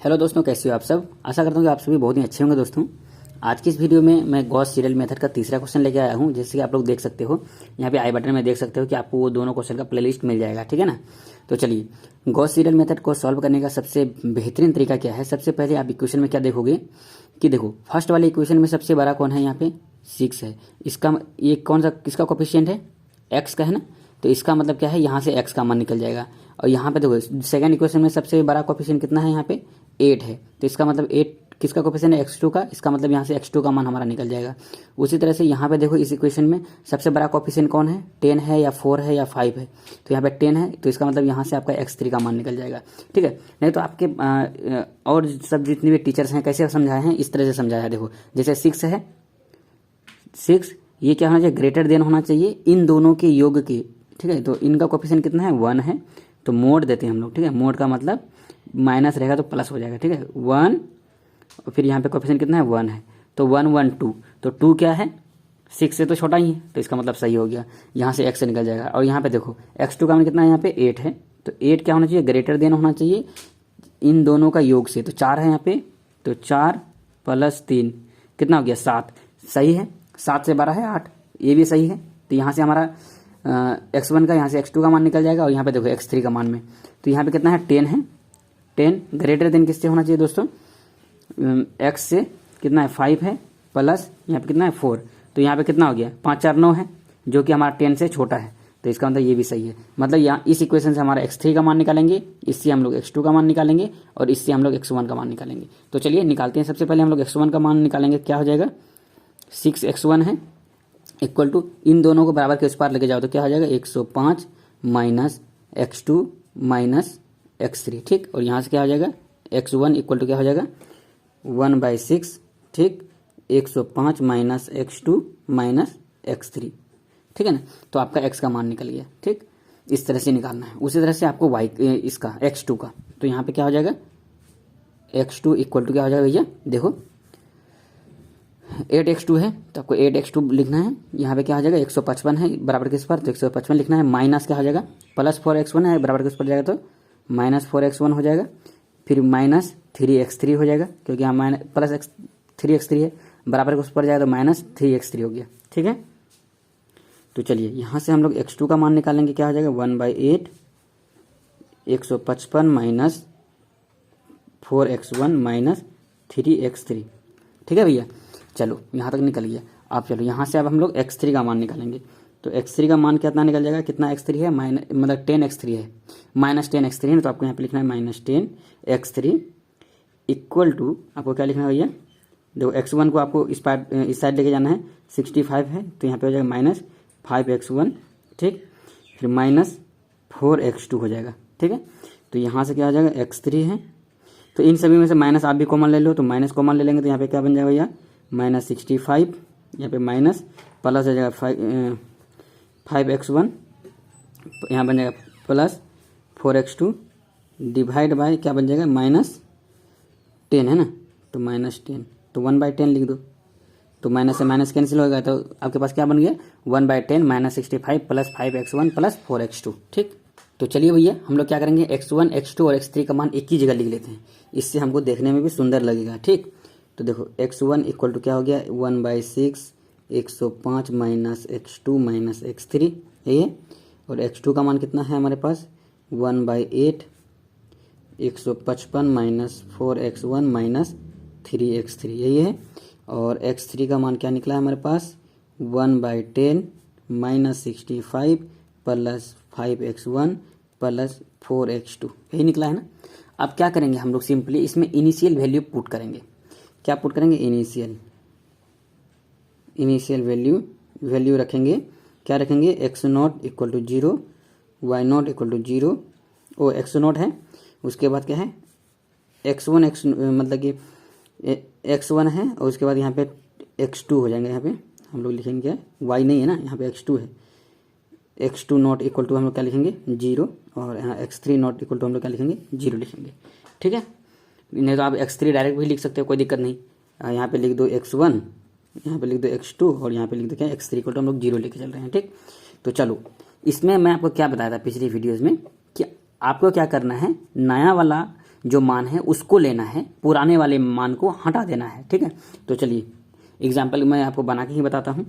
Hello दोस्तों, कैसे हो आप सब। आशा करता हूँ कि आप सभी बहुत ही अच्छे होंगे। दोस्तों आज की इस वीडियो में मैं गॉस सीरियल मेथड का तीसरा क्वेश्चन लेके आया हूँ। जैसे कि आप लोग देख सकते हो यहाँ पे आई बटन में देख सकते हो कि आपको वो दोनों क्वेश्चन का प्लेलिस्ट मिल जाएगा, ठीक है ना। तो चलिए, गॉस सीरियल मेथड को सॉल्व करने का सबसे बेहतरीन तरीका क्या है। सबसे पहले आप इक्वेशन में क्या देखोगे कि देखो फर्स्ट वाले इक्वेशन में सबसे बड़ा कौन है, यहाँ पे 6 है। इसका ये कौन सा किसका कोफिशिएंट है, एक्स का है ना। तो इसका मतलब क्या है, यहाँ से एक्स का मान निकल जाएगा। और यहाँ पे देखो सेकंड इक्वेशन में सबसे बड़ा कोफिशिएंट कितना है, यहाँ पे 8 है। तो इसका मतलब 8 किसका कोफिशिएंट है, x2 का। इसका मतलब यहाँ से x2 का मान हमारा निकल जाएगा। उसी तरह से यहाँ पे देखो इस इक्वेशन में सबसे बड़ा कोफिशिएंट कौन है, 10 है या 4 है या 5 है। तो यहाँ पे 10 है, तो इसका मतलब यहाँ से आपका x3 का मान निकल जाएगा, ठीक है। नहीं तो आपके और सब जितने भी टीचर्स हैं कैसे समझाए हैं, इस तरह से समझाया है। देखो जैसे 6 है, 6 ये क्या होना चाहिए, ग्रेटर देन होना चाहिए इन दोनों के योग के, ठीक है। तो इनका कोफिशिएंट कितना है, 1 है। तो मोड देते हैं हम लोग, ठीक है। मोड का मतलब माइनस रहेगा तो प्लस हो जाएगा, ठीक है। 1 और फिर यहाँ पे कोफिशिएंट कितना है, 1 है। तो 1 1 2, तो 2 क्या है, 6 से तो छोटा ही है। तो इसका मतलब सही हो गया, यहाँ से x से निकल जाएगा। और यहाँ पे देखो x2 का मान कितना है, यहाँ पे 8 है। तो 8 क्या होना चाहिए, ग्रेटर देन होना चाहिए इन दोनों का योग से। तो 4 है यहाँ पे, तो 4 + 3 कितना हो गया, 7। सही है, 7 से 12 है 8, ये भी सही है। तो यहाँ से हमारा x1 का यहाँ से x2 का मान निकल जाएगा। और यहाँ पे देखो x3 का मान में, तो यहाँ पे कितना है, 10 है। 10 ग्रेटर देन किससे होना चाहिए दोस्तों, x से कितना है, 5 है, प्लस यहाँ पे कितना है, 4। तो यहाँ पे कितना हो गया, 5 4 9 है, जो कि हमारा 10 से छोटा है। तो इसका मतलब ये भी सही है। मतलब यहाँ इस इक्वेशन से हमारा x3 का मान निकालेंगे, इससे हम लोग x2 का मान निकालेंगे, और इससे हम लोग x1 का मान निकालेंगे। तो चलिए निकालते हैं। सबसे पहले हम लोग x1 का मान निकालेंगे। क्या हो जाएगा, 6x1 है इक्वल टू, इन दोनों को बराबर के उस पार लेके जाओ तो क्या हो जाएगा, 105 माइनस x2 माइनस x3, ठीक। और यहाँ से क्या हो जाएगा, x1 इक्वल टू क्या हो जाएगा, 1/6, ठीक। 105 माइनस x2 माइनस x3, ठीक है ना। तो आपका x का मान निकल गया, ठीक। इस तरह से निकालना है। उसी तरह से आपको y इसका x2 का, तो यहाँ पे क्या हो जाएगा, x2 इक्वल टू क्या हो जाएगा भैया, देखो 8x2 है, तो आपको 8x2 लिखना है। यहाँ पे क्या हो जाएगा, 155 है बराबर किस पर, तो 155 लिखना है। माइनस क्या हो जाएगा, प्लस 4x1 है बराबर किस पर जाएगा, तो माइनस 4x1 हो जाएगा। फिर माइनस 3x3 हो जाएगा, क्योंकि यहाँ माइनस प्लस 3x3 है, बराबर उस पर जाएगा तो माइनस 3x3 हो गया, ठीक है। तो चलिए यहाँ से हम लोग x2 का मान निकालेंगे। क्या हो जाएगा, 1/8 155 माइनस 4x1 माइनस 3x3, ठीक है भैया। चलो यहाँ तक निकल गया। आप चलो यहाँ से अब हम लोग x3 का मान निकालेंगे। तो x3 का मान कितना निकल जाएगा, कितना x3 है, मतलब 10x3 है, माइनस 10x3 है। तो आपको यहाँ पे लिखना है माइनस 10x3 इक्वल टू, आपको क्या लिखना है भैया, देखो x1 को आपको इस साइड लेके जाना है, 65 है। तो यहाँ पे हो जाएगा माइनस 5x1, ठीक। फिर माइनस 4x2 हो जाएगा, ठीक है। तो यहाँ से क्या हो जाएगा, x3 है। तो इन सभी में से माइनस आप भी कॉमन ले लो, तो माइनस कॉमन ले लेंगे तो यहाँ पे क्या बन जाएगा भैया, माइनस 65, यहाँ पे माइनस प्लस हो जाएगा 5x1, यहाँ बन जाएगा प्लस 4x2 डिवाइड बाय क्या बन जाएगा, माइनस 10 है ना। तो माइनस 10, तो 1/10 लिख दो। तो माइनस से माइनस कैंसिल होगा, तो आपके पास क्या बन गया, 1/10 minus 65 plus 5x1 plus 4x2, ठीक। तो चलिए भैया हम लोग क्या करेंगे, x1 x2 और x3 का मान एक ही जगह लिख लेते हैं, इससे हमको देखने में भी सुंदर लगेगा, ठीक। तो देखो x1 इक्वल टू क्या हो गया, 1/6 105 माइनस x2 माइनस x3, यही है। और x2 का मान कितना है हमारे पास, 1/8 155 माइनस 4x1 माइनस 3x3, यही है। और x3 का मान क्या निकला है हमारे पास, 1/10 minus 65 plus 5x1 plus 4x2, यही निकला है ना। अब क्या करेंगे हम लोग, सिंपली इसमें इनिशियल वैल्यू पुट करेंगे। क्या पुट करेंगे, इनिशियल वैल्यू रखेंगे। क्या रखेंगे, x0 equal to 0, y0 equal to 0, O x0 है। उसके बाद क्या है, x1 मतलब कि x1 है, और उसके बाद यहाँ पे x2 हो जाएंगे। यहाँ पे हम लोग लिखेंगे y नहीं है ना, यहाँ पे x2 है। x2 नॉट इक्वल टू हम लोग क्या लिखेंगे, 0, और यहाँ x3 नॉट इक्वल टू हम लोग क्या लिखेंगे, 0 लिखेंगे, ठीक है। नहीं तो आप x3 डायरेक्ट भी लिख सकते हो, कोई दिक्कत नहीं। यहाँ पे लिख दो x1, यहाँ पे लिख दो x2, और यहाँ पे लिख दो क्या, x3 इक्वल टू हम लोग 0 लेके चल रहे हैं, ठीक। तो चलो इसमें मैं आपको क्या बताया था पिछली वीडियोज़ में कि आपको क्या करना है, नया वाला जो मान है उसको लेना है, पुराने वाले मान को हटा देना है। ठीक है, तो चलिए एग्जाम्पल मैं आपको बना के ही बताता हूँ।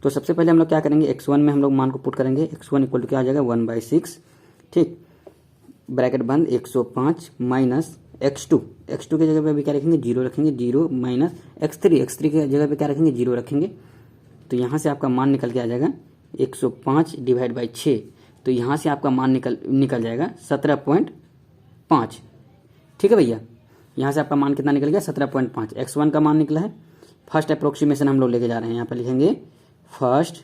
तो सबसे पहले हम लोग क्या करेंगे, x1 में हम लोग मान को पुट करेंगे। x1 इक्वल टू क्या आ जाएगा 1/6, ठीक, ब्रैकेट बंद 105 माइनस x2 की जगह पे भी क्या रखेंगे 0 रखेंगे, 0 माइनस x3 की जगह पे क्या रखेंगे 0 रखेंगे। तो यहाँ से आपका मान निकल के आ जाएगा 105 डिवाइड बाई 6। तो यहाँ से आपका मान निकल जाएगा 17.5। ठीक है भैया, यहाँ से आपका मान कितना निकल गया 17.5। x1 का मान निकला है। फर्स्ट अप्रोक्सीमेशन हम लोग लेके जा रहे हैं, यहाँ पर लिखेंगे फर्स्ट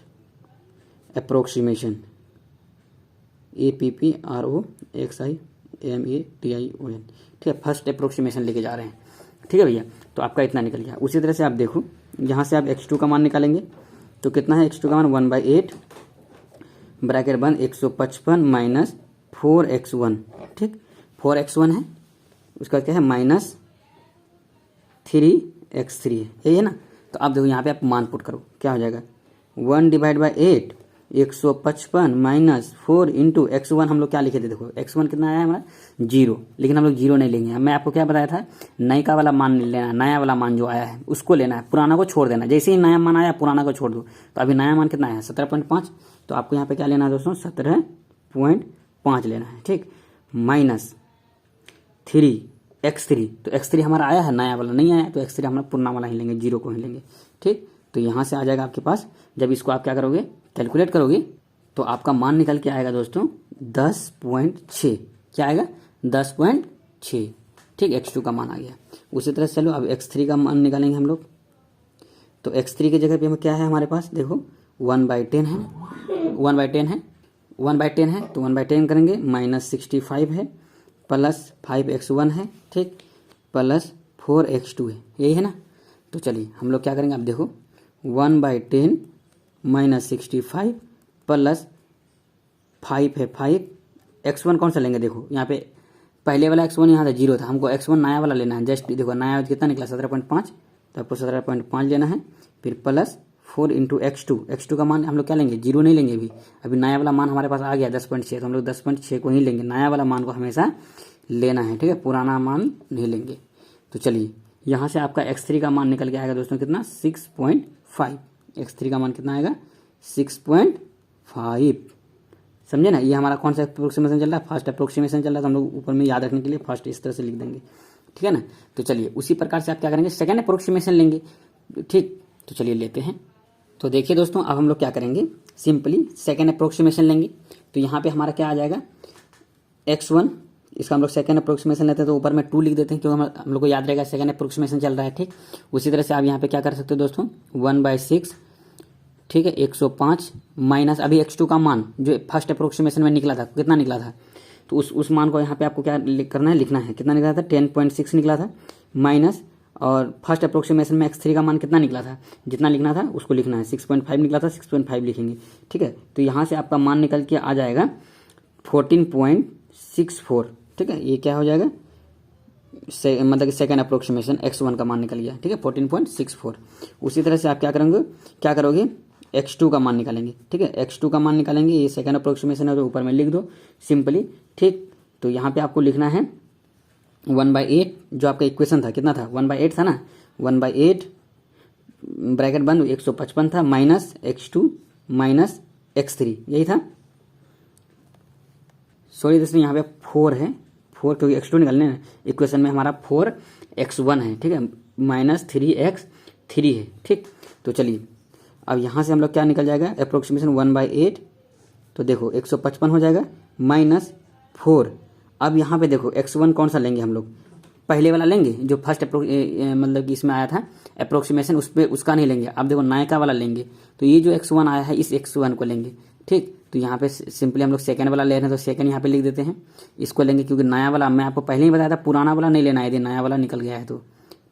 अप्रोक्सीमेशन APPROXIMATION। ठीक है, फर्स्ट अप्रोक्सीमेशन लेके जा रहे हैं। ठीक है भैया, तो आपका इतना निकल गया। उसी तरह से आप देखो यहाँ से आप x2 का मान निकालेंगे। तो कितना है x2 का मान 1/8 ब्रैकेट बंद 155 माइनस 4x1। ठीक, 4x1 है, उसका क्या है माइनस 3x3 है, यही है ना। तो आप देखो यहाँ पे आप मान पुट करो, क्या हो जाएगा 1 divide by 8 155 minus 4 into x1। हम लोग क्या लिखे थे, देखो x1 कितना आया हमारा 0, लेकिन हम लोग 0 नहीं लेंगे। मैं आपको क्या बताया था, नई का वाला मान नहीं लेना, नया वाला मान जो आया है उसको लेना है, पुराना को छोड़ देना। जैसे ही नया मान आया पुराना को छोड़ दो। तो अभी नया मान कितना आया 17.5। तो आपको यहाँ पे क्या लेना है दोस्तों 17.5 लेना है। ठीक, माइनस 3x3। तो x3 हमारा आया है, नया वाला नहीं आया, तो x3 हमारा पुराना वाला ही लेंगे, 0 को ही लेंगे। ठीक, तो यहाँ से आ जाएगा आपके पास। जब इसको आप क्या करोगे, कैलकुलेट करोगे, तो आपका मान निकल के आएगा दोस्तों 10.6। क्या आएगा 10.6। ठीक, x2 का मान आ गया। उसी तरह से चलो अब x3 का मान निकालेंगे हम लोग। तो x3 की जगह पे हम क्या है हमारे पास, देखो 1/10 है, 1/10 है, 1/10 है। तो 1/10 करेंगे, माइनस 65 है, प्लस 5x1 है, ठीक, प्लस 4x2 है, यही है ना। तो चलिए हम लोग क्या करेंगे, आप देखो 1/10 माइनस 65 प्लस 5 है 5। x1 कौन सा लेंगे, देखो यहाँ पे पहले वाला x1 यहाँ था 0 था, हमको x1 नया वाला लेना है। जस्ट देखो नया कितना निकला 17.5, तो आपको 17.5 लेना है। फिर प्लस 4 इंटू x2 का मान हम लोग क्या लेंगे 0 नहीं लेंगे। अभी नया वाला मान हमारे पास आ गया 10.6, तो हम लोग 10.6 को ही लेंगे। नया वाला मान को हमेशा लेना है, ठीक है, पुराना मान नहीं लेंगे। तो चलिए यहाँ से आपका x3 का मान निकल के आएगा दोस्तों कितना 6.5। x3 का मान कितना आएगा 6.5। समझे ना। ये हमारा कौन सा अप्रोक्सीमेशन चल रहा है, फर्स्ट अप्रोक्सीमेशन चल रहा है। तो हम लोग ऊपर में याद रखने के लिए फर्स्ट इस तरह से लिख देंगे, ठीक है ना। तो चलिए उसी प्रकार से आप क्या करेंगे, सेकेंड अप्रोक्सीमेशन लेंगे। ठीक, तो चलिए लेते हैं। तो देखिए दोस्तों, अब हम लोग क्या करेंगे, सिंपली सेकेंड अप्रोक्सीमेशन लेंगे। तो यहाँ पे हमारा क्या आ जाएगा x1, इसका हम लोग सेकेंड अप्रोक्सीमेशन लेते हैं तो ऊपर में 2 लिख देते हैं, क्योंकि हम लोग को याद रहेगा सेकेंड अप्रोक्सीमेशन चल रहा है। ठीक, उसी तरह से आप यहाँ पे क्या कर सकते हो दोस्तों 1/6, ठीक है, 105 माइनस अभी x2 का मान जो फर्स्ट अप्रोक्सीमेशन में निकला था, कितना निकला था, तो उस मान को यहाँ पे आपको क्या करना है, लिखना है। कितना निकला था 10.6 निकला था, माइनस और फर्स्ट अप्रोक्सीमेशन में x3 का मान कितना निकला था, जितना लिखना था उसको लिखना है। 6.5 निकला था, 6.5 लिखेंगे, ठीक है। तो यहाँ से आपका मान निकल के आ जाएगा 14.64, ठीक है। ये क्या हो जाएगा मतलब कि सेकेंड अप्रोक्सीमेशन x1 का मान निकल गया, ठीक है, 14.64। उसी तरह से आप क्या करोगे x2 का मान निकालेंगे, ठीक है। x2 का मान निकालेंगे, ये सेकेंड अप्रोक्सीमेशन है तो ऊपर में लिख दो सिंपली, ठीक। तो यहाँ पे आपको लिखना है 1/8, जो आपका इक्वेशन था कितना था 1/8 था ना, 1/8 ब्रैकेट बंद 155 था, माइनस x2 माइनस x3, यही था। सॉरी दोस्तों, यहाँ पे 4 है, 4 क्योंकि x2 निकालने हैं इक्वेशन में हमारा 4x1 है, ठीक है, माइनस 3x3 है, ठीक। तो चलिए अब यहाँ से हम लोग क्या निकल जाएगा अप्रोक्सीमेशन 1/8, तो देखो 155 हो जाएगा माइनस 4। अब यहाँ पे देखो x1 कौन सा लेंगे, हम लोग पहले वाला लेंगे जो फर्स्ट मतलब कि इसमें आया था अप्रोक्सीमेशन, उसका नहीं लेंगे। अब देखो नायका वाला लेंगे, तो ये जो x1 आया है इस x1 को लेंगे, ठीक। तो यहाँ पे सिंपली हम लोग सेकंड वाला ले रहे हैं तो सेकंड यहाँ पे लिख देते हैं, इसको लेंगे, क्योंकि नया वाला मैं आपको पहले ही बताया था पुराना वाला नहीं लेना है, यदि नया वाला निकल गया है तो,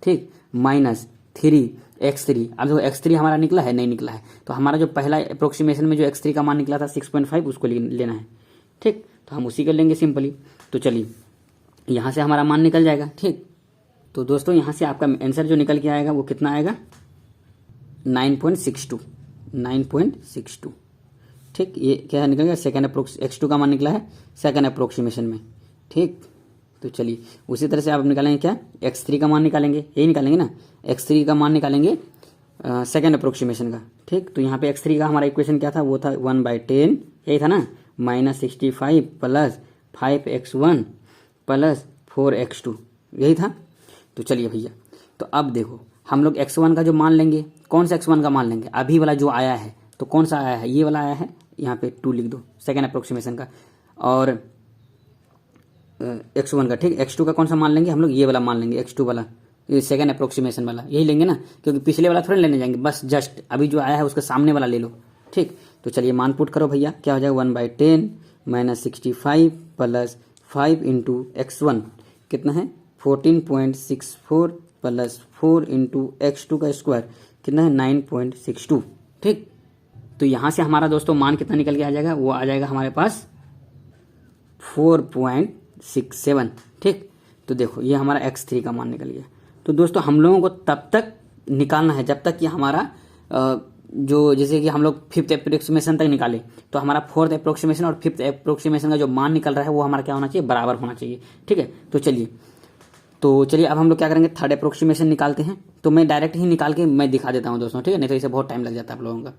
ठीक, माइनस 3x3। अब देखो x3 हमारा निकला है, नहीं निकला है, तो हमारा जो पहला अप्रोक्सीमेशन में जो x3 का मान निकला था 6.5 उसको लेना है, ठीक। तो हम उसी को लेंगे सिंपली। तो चलिए यहाँ से हमारा मान निकल जाएगा, ठीक। तो दोस्तों यहाँ से आपका आंसर जो निकल के आएगा वो कितना आएगा 9.62, ठीक। ये क्या निकल गया सेकेंड x2 का मान निकला है सेकेंड अप्रोक्सीमेशन में, ठीक। तो चलिए उसी तरह से आप निकालेंगे क्या, x3 का मान निकालेंगे, यही निकालेंगे ना, x3 का मान निकालेंगे सेकेंड अप्रोक्सीमेशन का। ठीक, तो यहाँ पे x3 का हमारा इक्वेशन क्या था, वो था 1/10, यही था ना, -65 प्लस 5x1 प्लस 4x2, यही था। तो चलिए भैया, तो अब देखो हम लोग x1 का जो मान लेंगे, कौन सा x1 का मान लेंगे, अभी वाला जो आया है, तो कौन सा आया है, ये वाला आया है, यहाँ पे 2 लिख दो सेकेंड अप्रोक्सीमेशन का, और x1 का। ठीक, x2 का कौन सा मान लेंगे हम लोग, ये वाला मान लेंगे, x2 वाला, ये सेकेंड अप्रोक्सीमेशन वाला, यही लेंगे ना, क्योंकि पिछले वाला थोड़ा लेने जाएंगे, बस जस्ट अभी जो आया है उसके सामने वाला ले लो। ठीक, तो चलिए मान पुट करो भैया, क्या हो जाएगा, 1/10 -65 प्लस 5 इंटू x1 कितना है 14.64 प्लस 4 इंटू x2 का स्क्वायर कितना है 9.62। ठीक, तो यहाँ से हमारा दोस्तों मान कितना निकल के आ जाएगा, वो आ जाएगा हमारे पास 4.67। ठीक, तो देखो ये हमारा x3 का मान निकल गया। तो दोस्तों हम लोगों को तब तक निकालना है जब तक कि हमारा जो, जैसे कि हम लोग 5th अप्रोक्सीमेशन तक निकाले, तो हमारा 4th अप्रोक्सीमेशन और 5th अप्रोक्सीमेशन का जो मान निकल रहा है वो हमारा क्या होना चाहिए, बराबर होना चाहिए। ठीक है, तो चलिए अब हम लोग क्या करेंगे, 3rd अप्रोक्सीमेशन निकालते हैं। तो मैं डायरेक्ट ही निकाल के मैं दिखा देता हूँ दोस्तों, ठीक है, नहीं तो इसे बहुत टाइम लग जाता है आप लोगों का।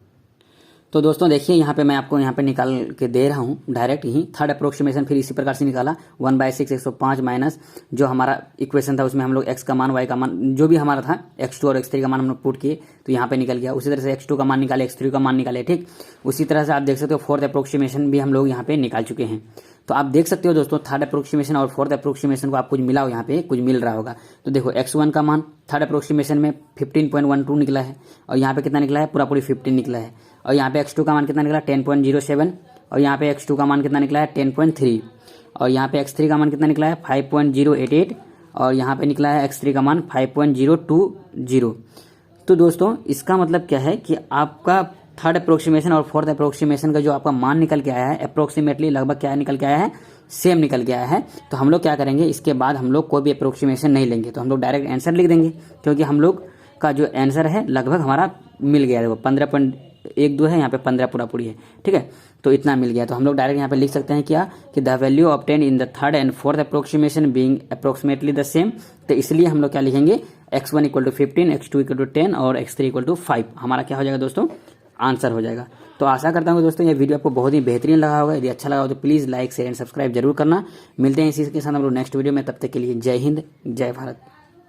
तो दोस्तों देखिए यहाँ पे मैं आपको यहाँ पे निकाल के दे रहा हूँ डायरेक्ट ही 3rd अप्रोक्सीमेशन, फिर इसी प्रकार से निकाला 1/6 105 माइनस जो हमारा इक्वेशन था उसमें हम लोग x का मान y का मान जो भी हमारा था x2 और x3 का मान हम लोग पुट किए, तो यहाँ पे निकल गया। उसी तरह से x2 का मान निकाले, x3 का मान निकाले। ठीक, उसी तरह से आप देख सकते हो 4th अप्रोक्सीमेशन भी हम लोग यहाँ पे निकाल चुके हैं। तो आप देख सकते हो दोस्तों 3rd अप्रोक्सीमेशन और 4th अप्रोक्सीमेशन को आप कुछ मिला हो, यहाँ पे कुछ मिल रहा होगा। तो देखो x1 का मान 3rd अप्रोक्सीमेशन में 15.12 निकला है, और यहाँ पे कितना निकला है, पूरा 15 निकला है। और यहाँ पे x2 का मान कितना निकला, 10.07, और यहाँ पे x2 का मान कितना निकला है 10.3, और यहाँ पे x3 का मान कितना निकला है 5.088, और यहाँ पे निकला है x3 का मान 5.020। तो दोस्तों इसका मतलब क्या है कि आपका 3rd अप्रोक्सीमेशन और 4th अप्रोक्सीमेशन का जो आपका मान निकल के आया है अप्रोक्सीमेटली लगभग क्या निकल के आया है, सेम निकल के आया है। तो हम लोग क्या करेंगे, इसके बाद हम लोग कोई भी अप्रोक्सीमेशन नहीं लेंगे, तो हम लोग डायरेक्ट आंसर लिख देंगे, क्योंकि हम लोग का जो आंसर है लगभग हमारा मिल गया है। देखो 15.12 है, यहाँ पे 15 पूरा पूरी है। ठीक है, तो इतना मिल गया। तो हम लोग डायरेक्ट यहाँ पे लिख सकते हैं क्या, कि the value obtain in the 3rd and 4th approximation being approximately the same. तो इसलिए हम लोग क्या लिखेंगे, x1 = 15, x2 = 10 और x3 = 5। हमारा क्या हो जाएगा दोस्तों, आंसर हो जाएगा। तो आशा करता हूँ दोस्तों ये वीडियो आपको बहुत ही बेहतरीन लगा होगा। यदि अच्छा लगा हो तो please like share and subscribe जरूर करना। मिलते हैं इसी के साथ हम लोग नेक्स्ट वीडियो में, तब तक के लिए जय हिंद जय भारत।